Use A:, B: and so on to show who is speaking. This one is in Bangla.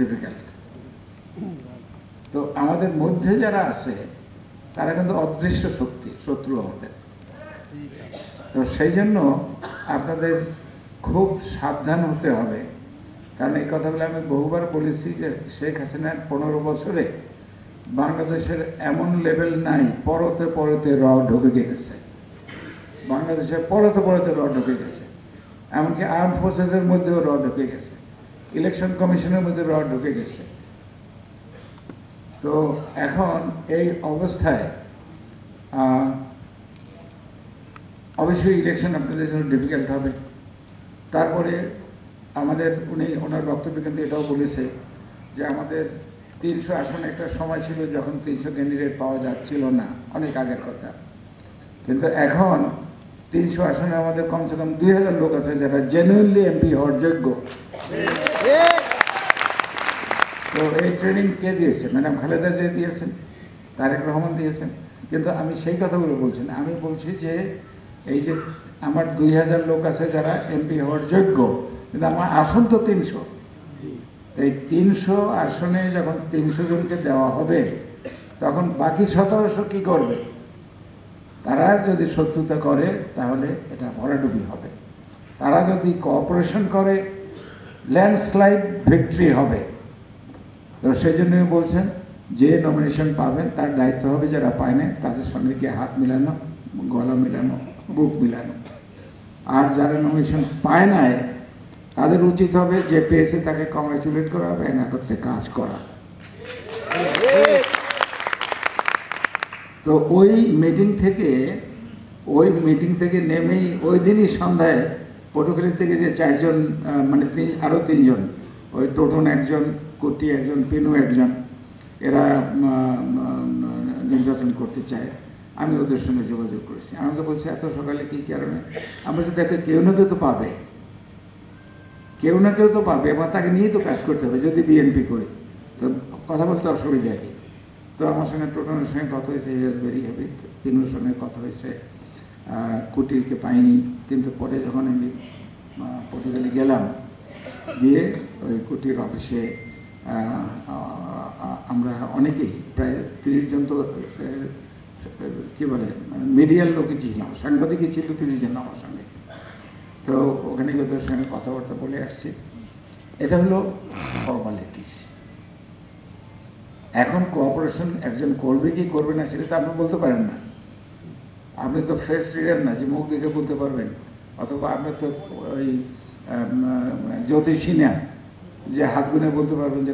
A: ডিফিকাল্ট। তো আমাদের মধ্যে যারা আছে তারা কিন্তু অদৃশ্য শক্তি, শত্রু আমাদের। তো সেই জন্য আপনাদের খুব সাবধান হতে হবে, কারণ এই কথাগুলো আমি বহুবার বলেছি যে শেখ হাসিনার 15 বছরে বাংলাদেশের এমন লেভেল নাই, পরতে পরতে র ঢুকে গেছে, বাংলাদেশের পরতে পরতে র ঢুকে গেছে, এমনকি আর্ম ফোর্সেসের মধ্যেও র ঢুকে গেছে, ইলেকশন কমিশনের মধ্যে র ঢুকে গেছে। তো এখন এই অবস্থায় অবশ্যই ইলেকশন আপনাদের জন্য ডিফিকাল্ট হবে। তারপরে আমাদের ওনার বক্তব্য কিন্তু এটাও বলেছে যে আমাদের 300 আসন একটা সময় ছিল যখন 300 ক্যান্ডিডেট পাওয়া যাচ্ছিল না, অনেক আগের কথা, কিন্তু এখন 300 আসনে আমাদের কমসে কম 2000 লোক আছে যারা জেনুইনলি এমপি হওয়ার যোগ্য। তো এই ট্রেনিং কে দিয়েছে? ম্যাডাম খালেদা জিয়া দিয়েছেন, তারেক রহমান দিয়েছেন। কিন্তু আমি সেই কথাগুলো বলছি না, আমি বলছি যে এই যে আমার 2000 লোক আছে যারা এমপি হওয়ার যোগ্য, কিন্তু আমার আসন তো 300। এই 300 আসনে যখন 300 জনকে দেওয়া হবে, তখন বাকি 1700 কি করবে? তারা যদি শত্রুতা করে তাহলে এটা ভরাডুবি হবে, তারা যদি কোঅপারেশন করে ল্যান্ডস্লাইড ভিক্টরি হবে। তো সেই জন্যই বলছেন যে নমিনেশন পাবেন তার দায়িত্ব হবে যারা পায় না তাদের সঙ্গে গিয়ে হাত মিলানো, গলা মিলানো, বুক মিলানো। আর যারা নমিনেশন পায় নাই তাদের উচিত হবে যে পেয়েছে তাকে কংগ্রেচুলেট করা হবে, না করতে কাজ করা। তো ওই মিটিং থেকে নেমেই ওই দিনই সন্ধ্যায় পটুখালী থেকে যে 4 জন, মানে আরও 3 জন, ওই টোটন একজন, কুটি একজন, পিনু একজন, এরা নির্বাচন করতে চায়। আমি ওদের সঙ্গে যোগাযোগ করেছি, আমি তো বলছি এত সকালে কী কারণে? আমরা তো দেখে কেউ না কেউ তো পাবে, কেউ না কেউ তো পাবে, এবং তাকে নিয়েই তো কাজ করতে হবে। যদি বিএনপি করি তো কথা বলতে অসুবিধা কি? তো আমার সঙ্গে টোটনের সঙ্গে কথা হয়েছে, ইজ ভেরি হ্যাপি। পিনুর সঙ্গে কথা হয়েছে, কুটিরকে পাইনি, কিন্তু পরে যখন আমি পটুখালী গেলাম, গিয়ে ওই কুটির অফিসে আমরা অনেকেই প্রায় 30 জন, তো কী বলে মিডিয়ার লোকই ছিলাম, সাংবাদিকই ছিল 30 জন আমার সঙ্গে। তো ওখানে ওদের সঙ্গে কথাবার্তা বলে আসছি। এটা হলো ফর্মালিটিস। এখন কোঅপারেশন একজন করবে কি করবে না সেটা তো আপনি বলতে পারেন না। আপনি তো ফেস রিডার না যে মুখ দেখে বলতে পারবেন, অথবা আপনি তো ওই জ্যোতিষী না যে হাত গুনে বলতে পারবেন যে